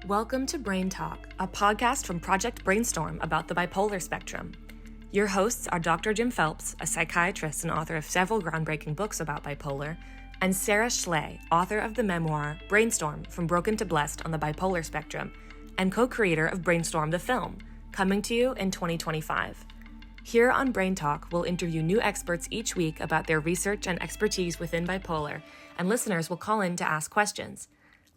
Welcome to BrainTalk, a podcast from Project BrainStorm about the bipolar spectrum. Your hosts are Dr. Jim Phelps, a psychiatrist and author of several groundbreaking books about bipolar, and Sara Schley, author of the memoir BrainStorm, From Broken to Blessed on the Bipolar Spectrum, and co-creator of BrainStorm the film, coming to you in 2025. Here on BrainTalk, we'll interview new experts each week about their research and expertise within bipolar, and listeners will call in to ask questions.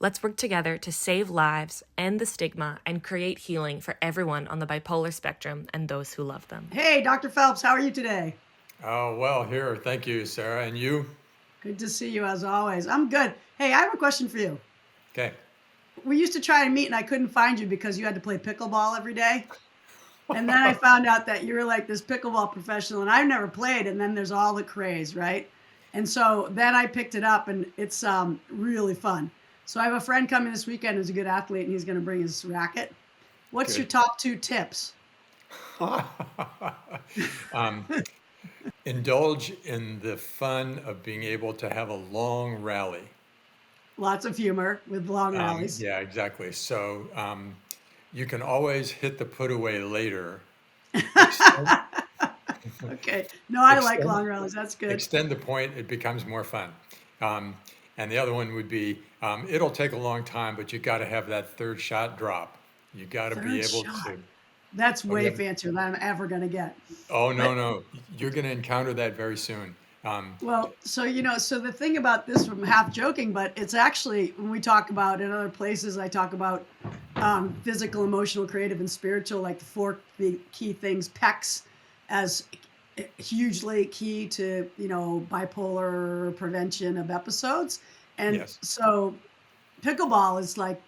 Let's work together to save lives, end the stigma, and create healing for everyone on the bipolar spectrum and those who love them. Hey, Dr. Phelps, how are you today? Oh, well, here. Thank you, Sarah. And you? Good to see you as always. I'm good. Hey, I have a question for you. Okay. We used to try and meet and I couldn't find you because you had to play pickleball every day. And then I found out that you were like this pickleball professional and I've never played. And then there's all the craze, right? And so then I picked it up and it's really fun. So I have a friend coming this weekend who's a good athlete and he's going to bring his racket. What's your top 2 tips? Indulge in the fun of being able to have a long rally. Lots of humor with long rallies. Yeah, exactly. So you can always hit the put away later. Okay. No, I like long rallies. That's good. Extend the point, it becomes more fun. And the other one would be, it'll take a long time, but you got to have that third shot drop. You got to be able to. That's way fancier than I'm ever going to get. Oh, no. You're going to encounter that very soon. Well, so the thing about this, I'm half joking, but it's actually, when we talk about in other places, I talk about physical, emotional, creative, and spiritual, like the 4 key things, PECs as hugely key to, bipolar prevention of episodes. And so pickleball is like,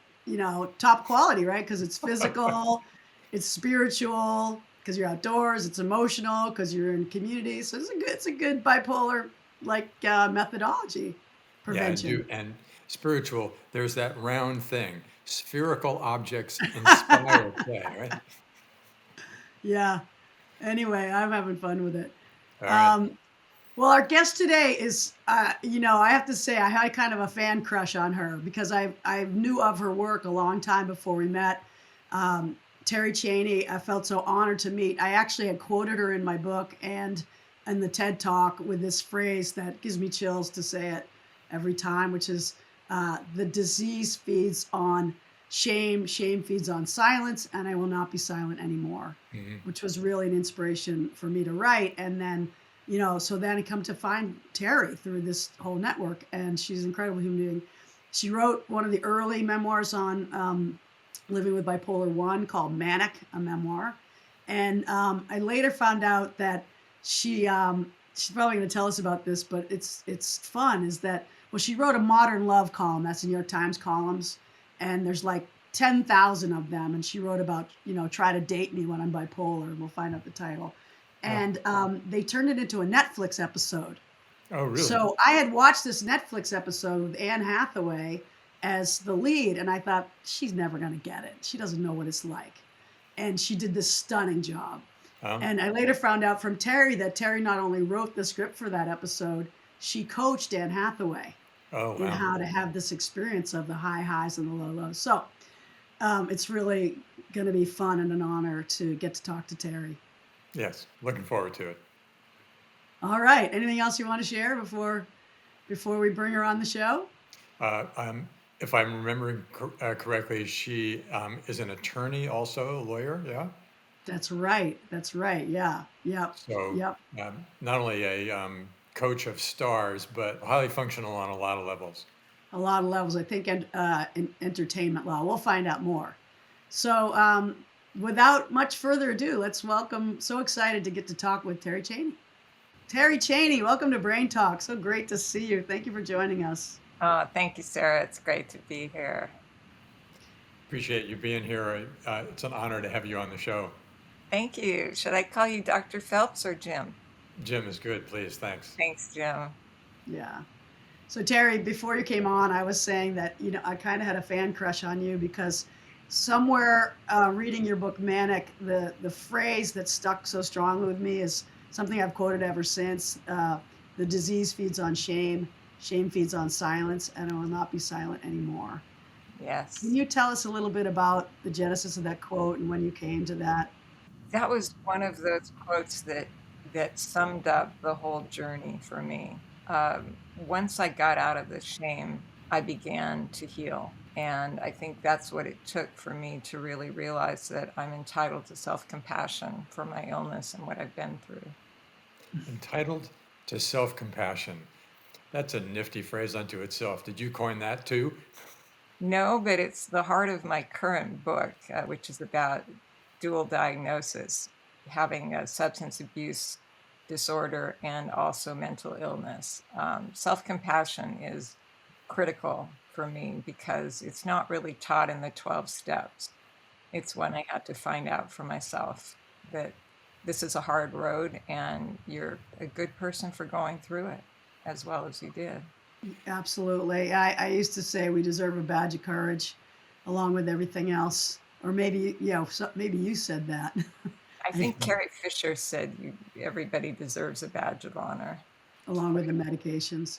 top quality, right? Because it's physical, it's spiritual, because you're outdoors, it's emotional, because you're in community. So it's a good bipolar methodology prevention. Yeah, and spiritual, there's that round thing. Spherical objects inspire play, right? Yeah. Anyway, I'm having fun with it. All right. Well, our guest today is, I have to say I had kind of a fan crush on her because I knew of her work a long time before we met. Terri Cheney, I felt so honored to meet. I actually had quoted her in my book and in the TED Talk with this phrase that gives me chills to say it every time, which is the disease feeds on shame feeds on silence, and I will not be silent anymore, which was really an inspiration for me to write. And then, so then I come to find Terri through this whole network, and she's an incredible human being. She wrote one of the early memoirs on living with bipolar 1 called Manic, a memoir. And I later found out that she's probably going to tell us about this, but it's fun, is that, she wrote a modern love column, that's the New York Times columns, and there's like 10,000 of them. And she wrote about, try to date me when I'm bipolar. We'll find out the title. And they turned it into a Netflix episode. Oh, really? So I had watched this Netflix episode with Anne Hathaway as the lead. And I thought, she's never going to get it. She doesn't know what it's like. And she did this stunning job. And I later found out from Terri that Terri not only wrote the script for that episode, she coached Anne Hathaway in how to have this experience of the high highs and the low lows. So it's really going to be fun and an honor to get to talk to Terri. Yes, looking forward to it. All right. Anything else you want to share before we bring her on the show? If I'm remembering correctly, she is an attorney, also a lawyer. Yeah. That's right. Yeah. Yep. So not only a coach of stars, but highly functional on a lot of levels. A lot of levels, I think, in entertainment law. We'll find out more. So without much further ado, let's welcome, so excited to get to talk with Terri Cheney. Terri Cheney, welcome to Brain Talk. So great to see you. Thank you for joining us. Oh, thank you, Sarah. It's great to be here. Appreciate you being here. It's an honor to have you on the show. Thank you. Should I call you Dr. Phelps or Jim? Jim is good, please. Thanks. Thanks, Jim. Yeah. So Terri, before you came on, I was saying that, I kind of had a fan crush on you because somewhere reading your book, Manic, the phrase that stuck so strongly with me is something I've quoted ever since. The disease feeds on shame feeds on silence, and I will not be silent anymore. Yes. Can you tell us a little bit about the genesis of that quote and when you came to that? That was one of those quotes that summed up the whole journey for me. Once I got out of the shame, I began to heal. And I think that's what it took for me to really realize that I'm entitled to self-compassion for my illness and what I've been through. Entitled to self-compassion. That's a nifty phrase unto itself. Did you coin that too? No, but it's the heart of my current book, which is about dual diagnosis, having a substance abuse disorder and also mental illness. Self-compassion is critical for me because it's not really taught in the 12 steps. It's when I had to find out for myself that this is a hard road and you're a good person for going through it as well as you did. Absolutely. I used to say we deserve a badge of courage along with everything else. Or maybe, maybe you said that. I think Carrie Fisher said everybody deserves a badge of honor. Along with the medications.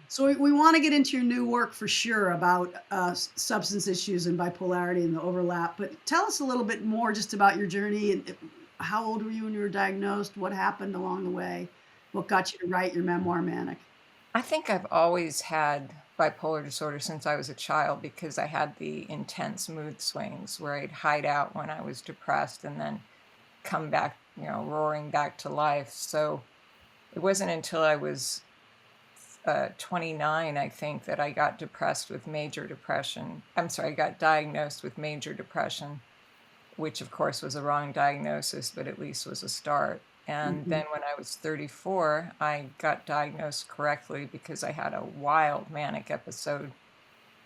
So we want to get into your new work for sure about substance issues and bipolarity and the overlap. But tell us a little bit more just about your journey. And how old were you when you were diagnosed? What happened along the way? What got you to write your memoir, Manic? I think I've always had bipolar disorder since I was a child because I had the intense mood swings where I'd hide out when I was depressed and then come back, roaring back to life. So it wasn't until I was 29, I think, that I got depressed with major depression. I'm sorry, I got diagnosed with major depression, which of course was a wrong diagnosis, but at least was a start. And then when I was 34, I got diagnosed correctly because I had a wild manic episode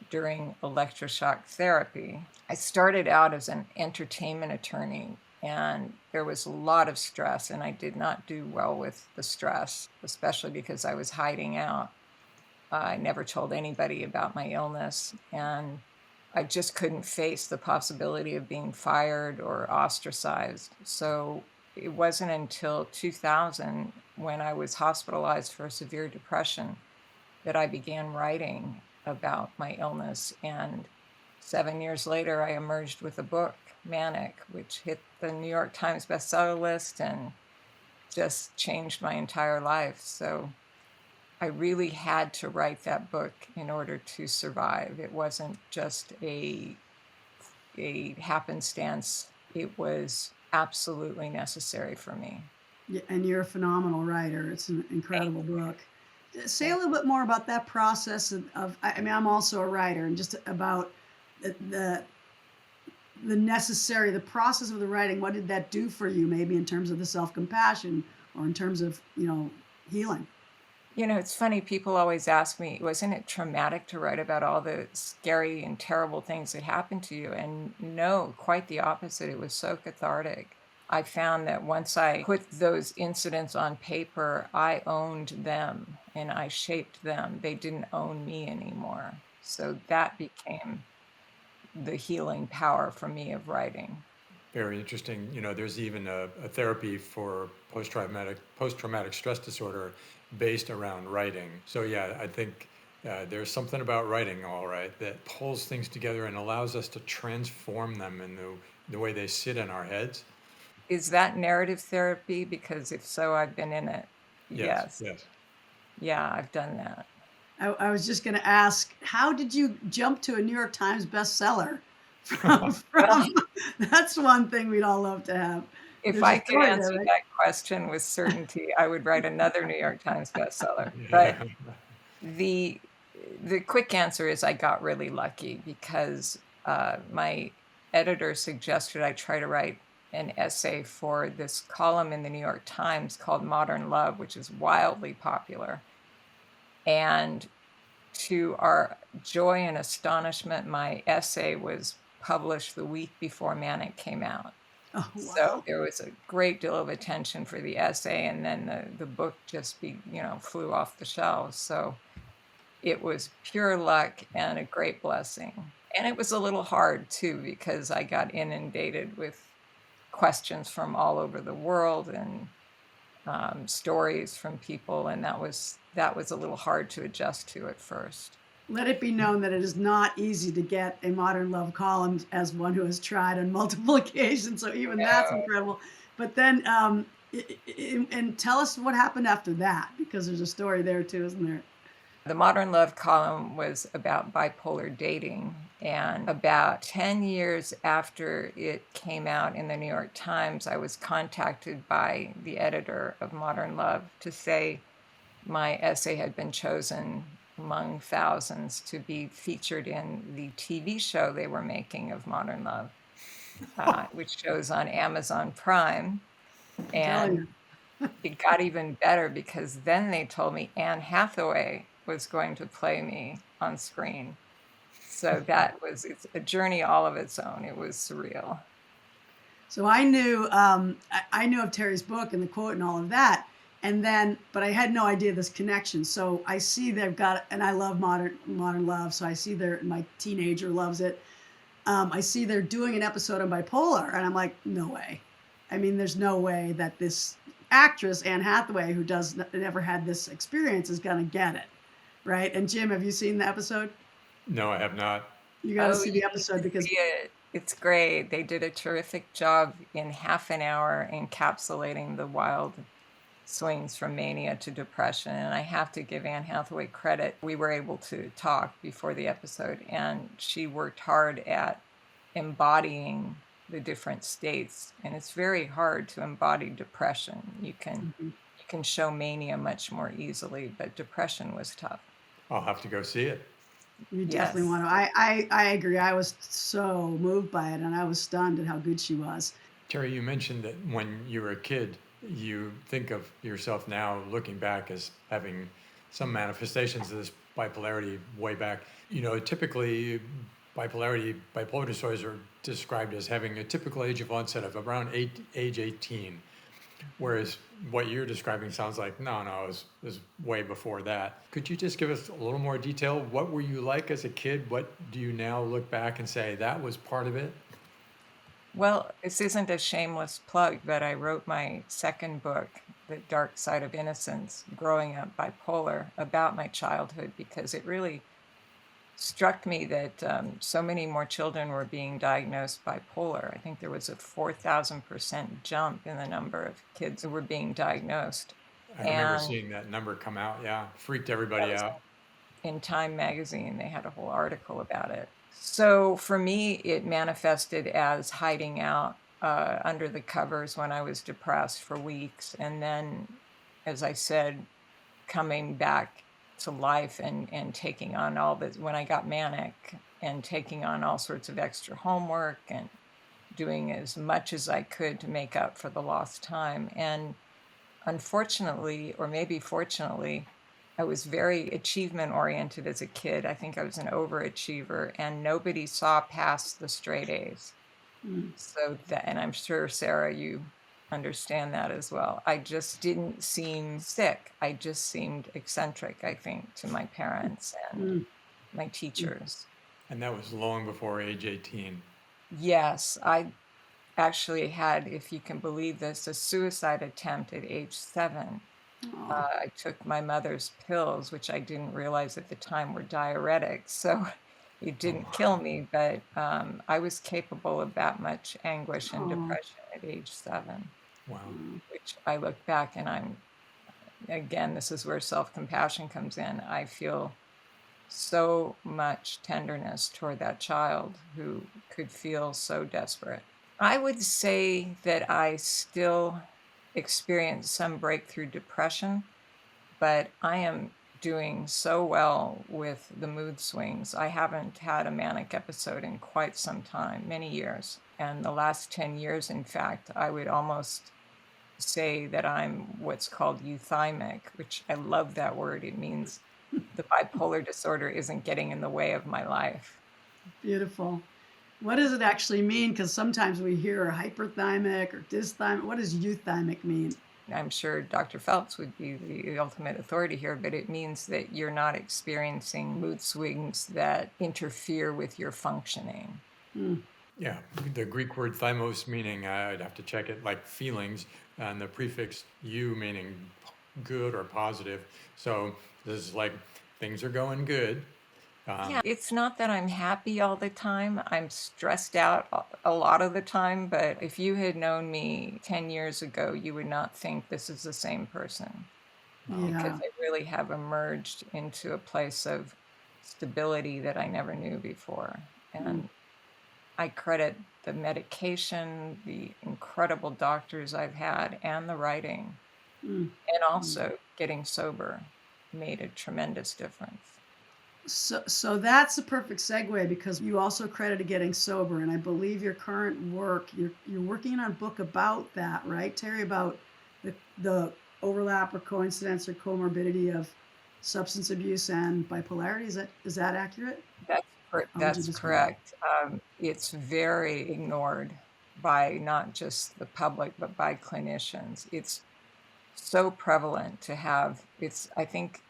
during electroshock therapy. I started out as an entertainment attorney, and there was a lot of stress, and I did not do well with the stress, especially because I was hiding out. I never told anybody about my illness, and I just couldn't face the possibility of being fired or ostracized. So it wasn't until 2000, when I was hospitalized for severe depression, that I began writing about my illness. And 7 years later, I emerged with a book, Manic, which hit the New York Times bestseller list and just changed my entire life. So I really had to write that book in order to survive. It wasn't just a happenstance. It was absolutely necessary for me. Yeah, and you're a phenomenal writer. It's an incredible book. Say a little bit more about that process I mean, I'm also a writer, and just about the the process of the writing. What did that do for you, maybe in terms of the self-compassion or in terms of, healing? It's funny, people always ask me, wasn't it traumatic to write about all the scary and terrible things that happened to you? And no, quite the opposite. It was so cathartic. I found that once I put those incidents on paper, I owned them and I shaped them. They didn't own me anymore. So that became the healing power for me of writing. Very interesting. There's even a therapy for post-traumatic stress disorder based around writing. So yeah, I think there's something about writing, all right, that pulls things together and allows us to transform them in the way they sit in our heads. Is that narrative therapy? Because if so, I've been in it. Yes. Yeah, I've done that. I was just going to ask, how did you jump to a New York Times bestseller? From That's one thing we'd all love to have. If There's I a could story answer there, right? that question with certainty, I would write another New York Times bestseller. Yeah. But the quick answer is I got really lucky because my editor suggested I try to write an essay for this column in the New York Times called Modern Love, which is wildly popular. And to our joy and astonishment, my essay was published the week before Manic came out. Oh, wow. So there was a great deal of attention for the essay, and then the book just flew off the shelves. So it was pure luck and a great blessing. And it was a little hard too, because I got inundated with questions from all over the world and stories from people, and that was a little hard to adjust to at first. Let it be known that it is not easy to get a Modern Love column as one who has tried on multiple occasions. So even that's No. incredible. But then, and tell us what happened after that, because there's a story there too, isn't there? The Modern Love column was about bipolar dating. And about 10 years after it came out in the New York Times, I was contacted by the editor of Modern Love to say my essay had been chosen among thousands to be featured in the TV show they were making of Modern Love, which shows on Amazon Prime. I'm telling And you. it got even better because then they told me Anne Hathaway was going to play me on screen. So it's a journey all of its own. It was surreal. So I knew I knew of Terri's book and the quote and all of that, and then but I had no idea this connection. So I see they've got, and I love modern love. So I see my teenager loves it. I see they're doing an episode on bipolar, and I'm like, no way. I mean, there's no way that this actress Anne Hathaway, who never had this experience, is gonna get it, right? And Jim, have you seen the episode? No, I have not. You got to Oh, see you the need episode to because see it. It's great. They did a terrific job in half an hour encapsulating the wild swings from mania to depression. And I have to give Anne Hathaway credit. We were able to talk before the episode, and she worked hard at embodying the different states. And it's very hard to embody depression. You can show mania much more easily, but depression was tough. I'll have to go see it. you Yes. definitely want to. I agree. I was so moved by it, and I was stunned at how good she was. Terry, you mentioned that when you were a kid, you think of yourself now looking back as having some manifestations of this bipolarity way back. Typically bipolar disorders are described as having a typical age of onset of around age 18. Whereas what you're describing sounds like, no, it was way before that. Could you just give us a little more detail? What were you like as a kid? What do you now look back and say that was part of it? Well, this isn't a shameless plug, but I wrote my second book, The Dark Side of Innocence, Growing Up Bipolar, about my childhood because it really struck me that so many more children were being diagnosed bipolar. I think there was a 4,000% jump in the number of kids who were being diagnosed. I remember And seeing that number come out. Yeah, freaked that everybody was out. in Time magazine. They had a whole article about it. So for me, it manifested as hiding out under the covers when I was depressed for weeks. And then, as I said, coming back to life and taking on all this when I got manic and taking on all sorts of extra homework and doing as much as I could to make up for the lost time. And unfortunately, or maybe fortunately, I was very achievement oriented as a kid. I think I was an overachiever, and nobody saw past the straight A's. Mm. And I'm sure, Sarah, you understand that as well. I just didn't seem sick. I just seemed eccentric, I think, to my parents and my teachers. And that was long before age 18. Yes, I actually had, if you can believe this, a suicide attempt at age 7. I took my mother's pills, which I didn't realize at the time were diuretics. So it didn't kill me, but I was capable of that much anguish and depression at age 7. Wow. Which I look back and again, this is where self-compassion comes in. I feel so much tenderness toward that child who could feel so desperate. I would say that I still experience some breakthrough depression, but I am doing so well with the mood swings. I haven't had a manic episode in quite some time, many years. And the last 10 years, in fact, I would almost say that I'm what's called euthymic, which I love that word. It means the bipolar disorder isn't getting in the way of my life. Beautiful. What does it actually mean? Because sometimes we hear hyperthymic or dysthymic. What does euthymic mean? I'm sure Dr. Phelps would be the ultimate authority here, but it means that you're not experiencing mood swings that interfere with your functioning. Yeah, the Greek word thymos meaning, I'd have to check it, like feelings, and the prefix eu meaning good or positive. So this is like things are going good. Yeah, it's not that I'm happy all the time. I'm stressed out a lot of the time, but if you had known me 10 years ago, you would not think this is the same person because Yeah. I really have emerged into a place of stability that I never knew before. Mm. And I credit the medication, the incredible doctors I've had, and the writing, Mm. and also getting sober made a tremendous difference. So that's a perfect segue because you also credited getting sober, and I believe your current work, you're working on a book about that, right, Terry? About the overlap or coincidence or comorbidity of substance abuse and bipolarity. Is that accurate? That's Or would you that's disagree? correct. It's very ignored by not just the public, but by clinicians. It's so prevalent to have. I think,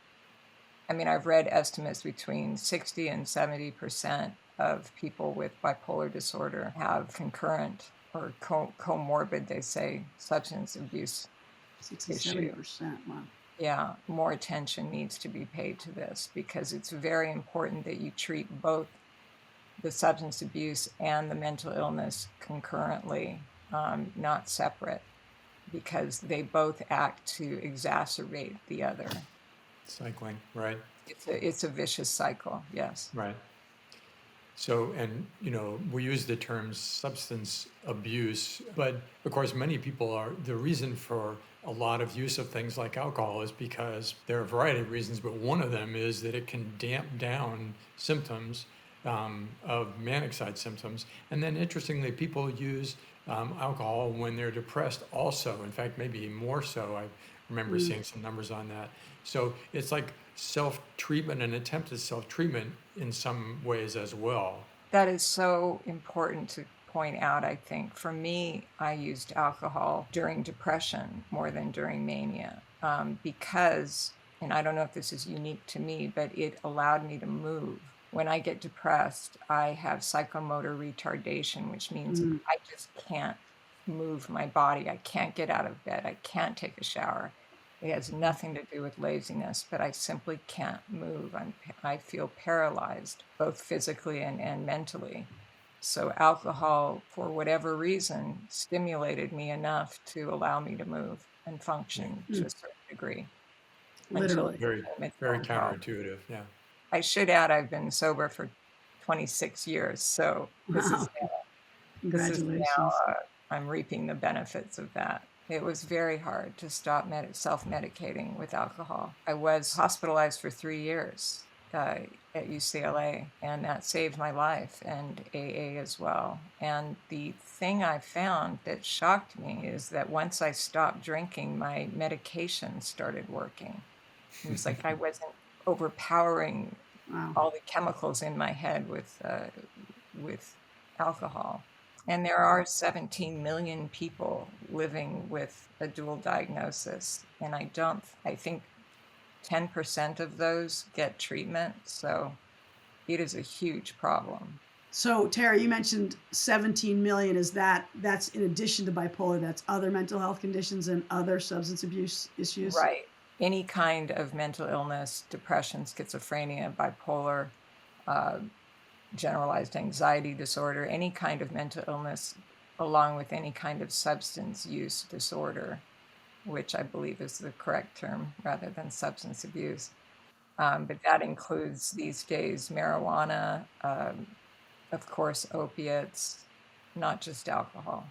I mean, I've read estimates between 60 and 70% of people with bipolar disorder have concurrent or comorbid, they say, substance abuse 60, issue. 70%. Wow. Yeah, more attention needs to be paid to this because it's very important that you treat both the substance abuse and the mental illness concurrently, not separate, because they both act to exacerbate the other. Cycling, right? It's a vicious cycle. Yes. Right. So, and we use the term substance abuse, but of course, many people the reason for a lot of use of things like alcohol is because there are a variety of reasons, but one of them is that it can damp down symptoms of manic side symptoms. And then interestingly, people use alcohol when they're depressed also. In fact, maybe more so. I remember seeing some numbers on that. So it's like self-treatment and attempted self-treatment in some ways as well. That is so important to point out, I think. For me, I used alcohol during depression more than during mania because, and I don't know if this is unique to me, but it allowed me to move. When I get depressed, I have psychomotor retardation, which means I just can't move my body. I can't get out of bed. I can't take a shower. It has nothing to do with laziness, but I simply can't move. I feel paralyzed, both physically and mentally. So alcohol, for whatever reason, stimulated me enough to allow me to move and function to a certain degree until it Literally. Very, became its very own problem. counterintuitive. Yeah. I should add I've been sober for 26 years, so Wow. this is Congratulations. now I'm reaping the benefits of that. It was very hard to stop self-medicating with alcohol. I was hospitalized for 3 years at UCLA, and that saved my life, and AA as well. And the thing I found that shocked me is that once I stopped drinking, my medication started working. It was like I wasn't overpowering Wow. all the chemicals in my head with alcohol. And there are 17 million people living with a dual diagnosis, and I think 10% of those get treatment. So it is a huge problem. So Terry, you mentioned 17 million. That's in addition to bipolar, that's other mental health conditions and other substance abuse issues? Right. Any kind of mental illness, depression, schizophrenia, bipolar, generalized anxiety disorder, any kind of mental illness, along with any kind of substance use disorder, which I believe is the correct term rather than substance abuse. But that includes these days marijuana, of course, opiates, not just alcohol.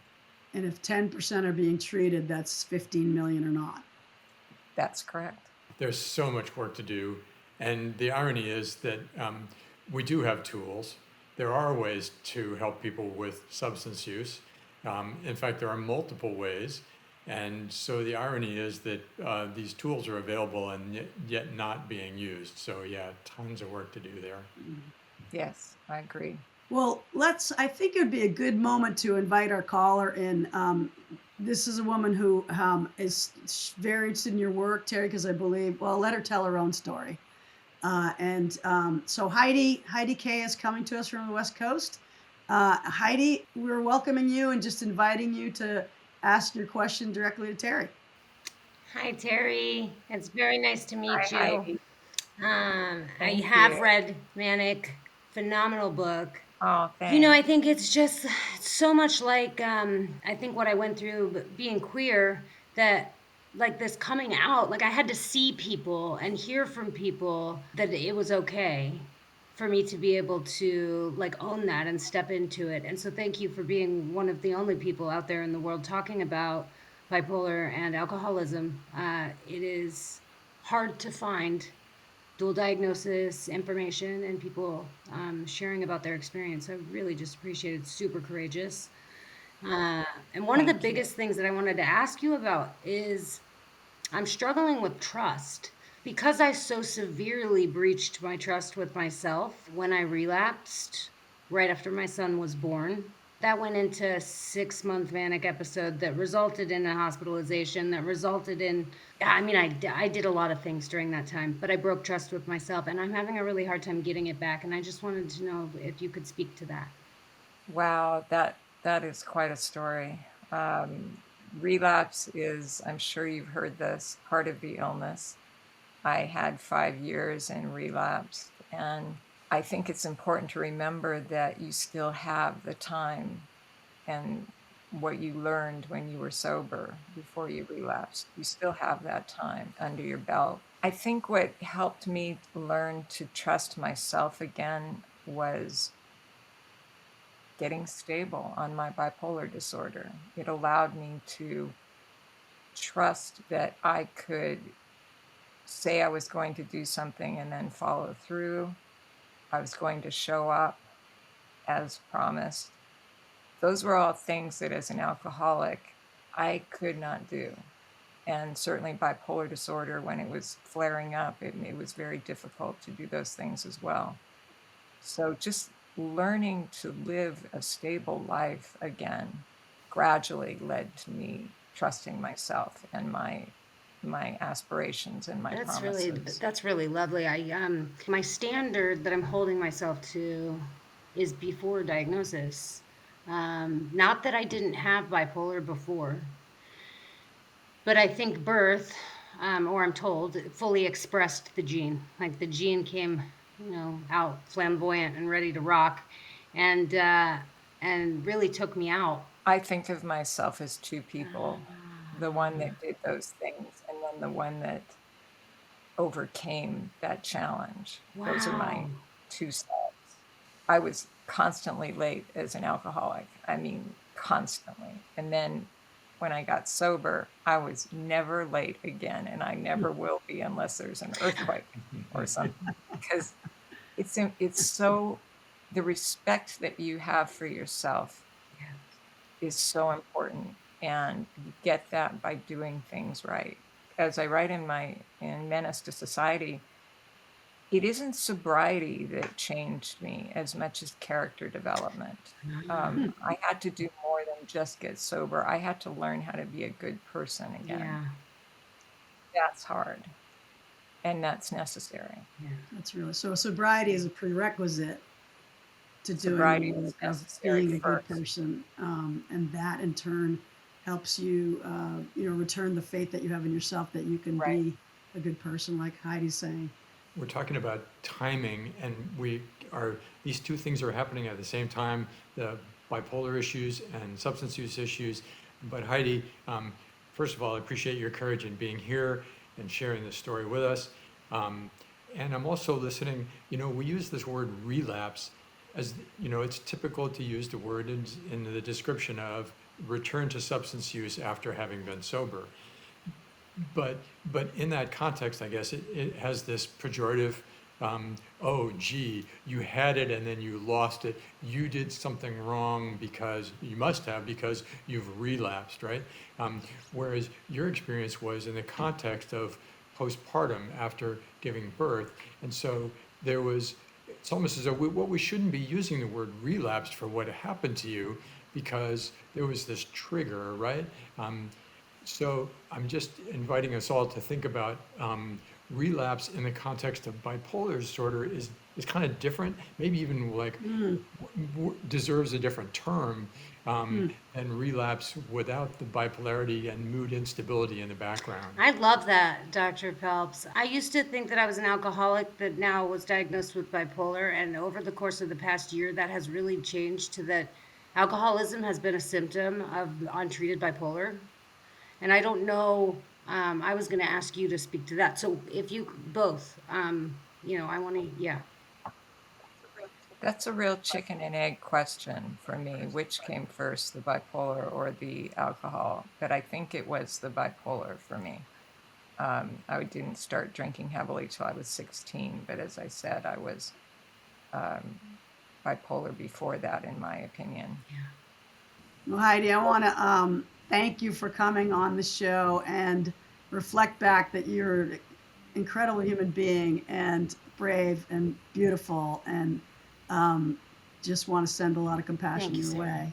And if 10% are being treated, that's 15 million or not. That's correct. There's so much work to do. And the irony is that we do have tools. There are ways to help people with substance use. In fact, there are multiple ways. And so the irony is that these tools are available and yet not being used. So yeah, tons of work to do there. Yes, I agree. Well, I think it would be a good moment to invite our caller in. This is a woman who is very interested in your work, Terry, because I believe, well, let her tell her own story. So Heidi K is coming to us from the West Coast. Heidi, we're welcoming you and just inviting you to ask your question directly to Terry. Hi, Terry. It's very nice to meet Hi, you. Heidi. I Thank have you. read Manic, phenomenal book. Oh, I thanks. think it's just so much like I think what I went through being queer, that like this coming out, like I had to see people and hear from people that it was okay for me to be able to like own that and step into it. And so thank you for being one of the only people out there in the world talking about bipolar and alcoholism. It is hard to find dual diagnosis information and people sharing about their experience. I really just appreciate it. Super courageous. And one of the Thank you. biggest things that I wanted to ask you about is I'm struggling with trust because I so severely breached my trust with myself when I relapsed right after my son was born. That went into a 6-month manic episode that resulted in a hospitalization, that resulted in, I mean, I did a lot of things during that time, but I broke trust with myself and I'm having a really hard time getting it back. And I just wanted to know if you could speak to that. Wow, that is quite a story. Relapse is, I'm sure you've heard this, part of the illness. I had 5 years and relapsed, and I think it's important to remember that you still have the time and what you learned when you were sober before you relapsed. You still have that time under your belt. I think what helped me learn to trust myself again was getting stable on my bipolar disorder. It allowed me to trust that I could say I was going to do something and then follow through. I was going to show up as promised. Those were all things that as an alcoholic, I could not do. And certainly bipolar disorder, when it was flaring up, it was very difficult to do those things as well. So just learning to live a stable life again gradually led to me trusting myself and my aspirations and my promises. That's really lovely. I my standard that I'm holding myself to is before diagnosis. Not that I didn't have bipolar before, but I think birth, or I'm told, it fully expressed the gene. Like the gene came, out flamboyant and ready to rock, and really took me out. I think of myself as two people, the one that did those things and then the one that overcame that challenge. Those are my Wow. two selves. I was constantly late as an alcoholic. I mean, constantly. And then when I got sober, I was never late again, and I never will be unless there's an earthquake or something. Because it's so, the respect that you have for yourself is so important, and you get that by doing things right. As I write in Menace to Society, it isn't sobriety that changed me as much as character development. I had to do more than just get sober. I had to learn how to be a good person again. Yeah. That's hard, and that's necessary. Yeah. That's really so. Sobriety is a prerequisite to doing Sobriety the is work of necessary being a good first. person, and that in turn helps you, return the faith that you have in yourself that you can Right. be a good person, like Heidi's saying. We're talking about timing, and these two things are happening at the same time, the bipolar issues and substance use issues. But Heidi, first of all, I appreciate your courage in being here and sharing this story with us. And I'm also listening, we use this word relapse as, it's typical to use the word in the description of return to substance use after having been sober. But in that context, I guess it has this pejorative, oh, gee, you had it and then you lost it. You did something wrong because you must have, because you've relapsed, right? Whereas your experience was in the context of postpartum after giving birth. And so it's almost as though we shouldn't be using the word relapsed for what happened to you, because there was this trigger, right? So I'm just inviting us all to think about relapse in the context of bipolar disorder is kind of different, maybe even like deserves a different term, than relapse without the bipolarity and mood instability in the background. I love that, Dr. Phelps. I used to think that I was an alcoholic that now was diagnosed with bipolar, and over the course of the past year, that has really changed to that alcoholism has been a symptom of untreated bipolar. And I don't know, I was going to ask you to speak to that. So if you both, I want to, yeah. That's a real chicken and egg question for me. Which came first, the bipolar or the alcohol? But I think it was the bipolar for me. I didn't start drinking heavily till I was 16, but as I said, I was bipolar before that, in my opinion. Well, Heidi, I want to thank you for coming on the show and reflect back that you're an incredible human being and brave and beautiful, and just want to send a lot of compassion Thank you, your Sarah.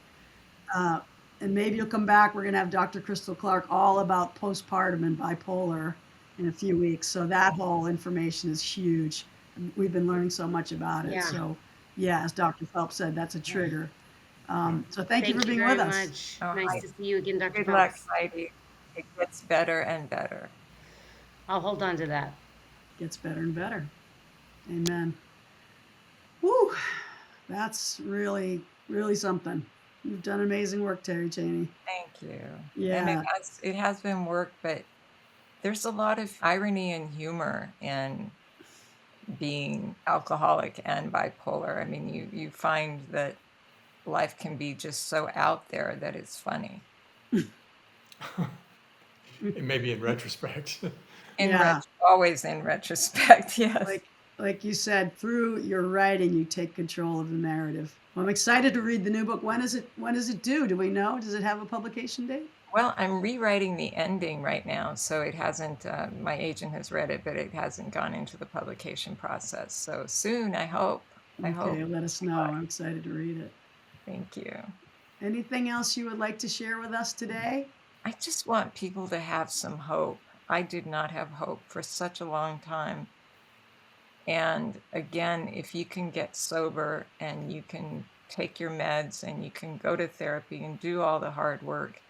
way. And maybe you'll come back. We're going to have Dr. Crystal Clark all about postpartum and bipolar in a few weeks. So that whole information is huge. We've been learning so much about it. Yeah. So yeah, as Dr. Phelps said, that's a trigger. So thank you Thank for being very with us. much. Oh, Nice to see you again, Dr. Good luck, Phelps. Heidi. It gets better and better. I'll hold on to that. Gets better and better. Amen. Woo! That's really, really something. You've done amazing work, Terri Cheney. Thank you. Yeah. And it has been work, but there's a lot of irony and humor in being alcoholic and bipolar. I mean, you find that life can be just so out there that it's funny. Maybe in retrospect. Yeah. Always in retrospect, yes. Like you said, through your writing, you take control of the narrative. Well, I'm excited to read the new book. When is it due? Do we know? Does it have a publication date? Well, I'm rewriting the ending right now, so it hasn't, my agent has read it, but it hasn't gone into the publication process. So soon, I hope. Okay, let us know. I'm excited to read it. Thank you. Anything else you would like to share with us today? I just want people to have some hope. I did not have hope for such a long time. And again, if you can get sober and you can take your meds and you can go to therapy and do all the hard work,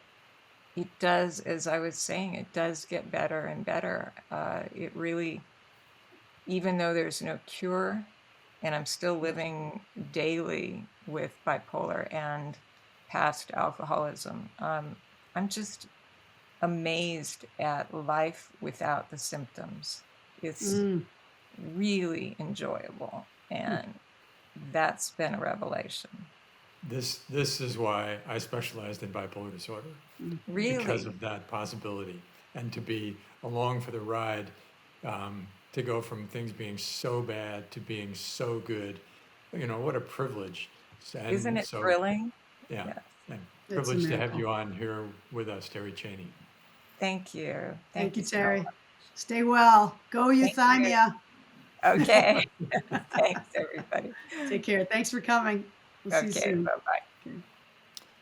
it does, as I was saying, it does get better and better. It really, even though there's no cure, and I'm still living daily with bipolar and past alcoholism, I'm just amazed at life without the symptoms. It's really enjoyable, and that's been a revelation. This is why I specialized in bipolar disorder. Really? Because of that possibility, and to be along for the ride, to go from things being so bad to being so good, what a privilege. And Isn't it so, thrilling? Yeah, Yes. and It's a privileged to have miracle. you on here with us, Terri Cheney. Thank you. Thank you, so Terri. much. Stay well. Go Thank you. euthymia. Okay. Thanks, everybody. Take care. Thanks for coming. We'll see you Okay, soon. bye-bye.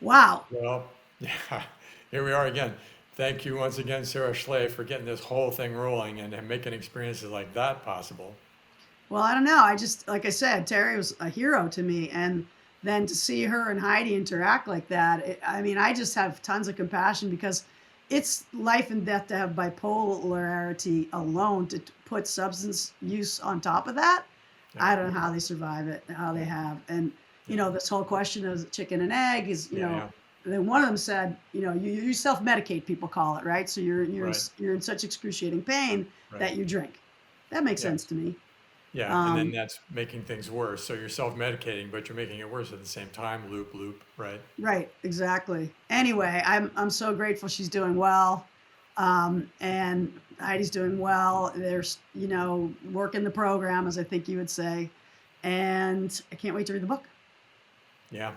Wow. Well, yeah, here we are again. Thank you once again, Sara Schley, for getting this whole thing rolling and making experiences like that possible. Well, I don't know. Like I said, Terri was a hero to me. And then to see her and Heidi interact like that, I just have tons of compassion, because it's life and death to have bipolarity alone. To put substance use on top of that, Yeah. I don't know how they survive it, how they have. And, this whole question of chicken and egg is, Yeah. then one of them said, you self-medicate, people call it, right? So you're Right. in such excruciating pain Right. that you drink. That makes Yeah. sense to me. Yeah, and then that's making things worse. So you're self-medicating, but you're making it worse at the same time. Loop, right? Right, exactly. Anyway, I'm so grateful she's doing well, and Heidi's doing well. There's working the program, as I think you would say, and I can't wait to read the book. Yeah.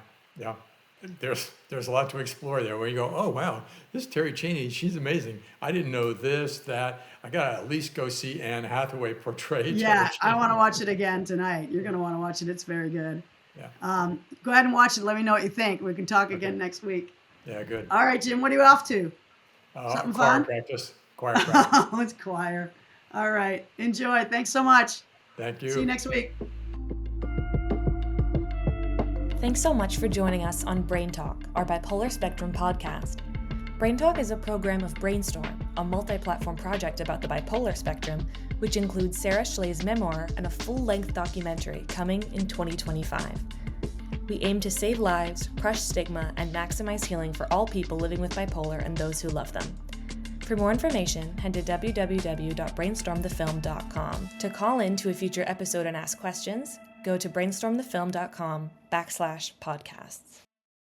There's a lot to explore there, where you go, oh wow, this Terri Cheney, she's amazing. I didn't know this, that. I gotta at least go see Anne Hathaway portray Yeah, Terri I want to Cheney. watch it again tonight. You're gonna want to watch it. It's very good. Yeah. Go ahead and watch it. Let me know what you think. We can talk again Okay. next week. Yeah, good. All right, Jim. What are you off to? Something Choir fun? practice. Choir practice. Oh, it's choir. All right. Enjoy. Thanks so much. Thank you. See you next week. Thanks so much for joining us on BrainTalk, our bipolar spectrum podcast. BrainTalk is a program of BrainStorm, a multi-platform project about the bipolar spectrum, which includes Sara Schley's memoir and a full-length documentary coming in 2025. We aim to save lives, crush stigma, and maximize healing for all people living with bipolar and those who love them. For more information, head to www.brainstormthefilm.com. To call in to a future episode and ask questions, go to brainstormthefilm.com/podcasts.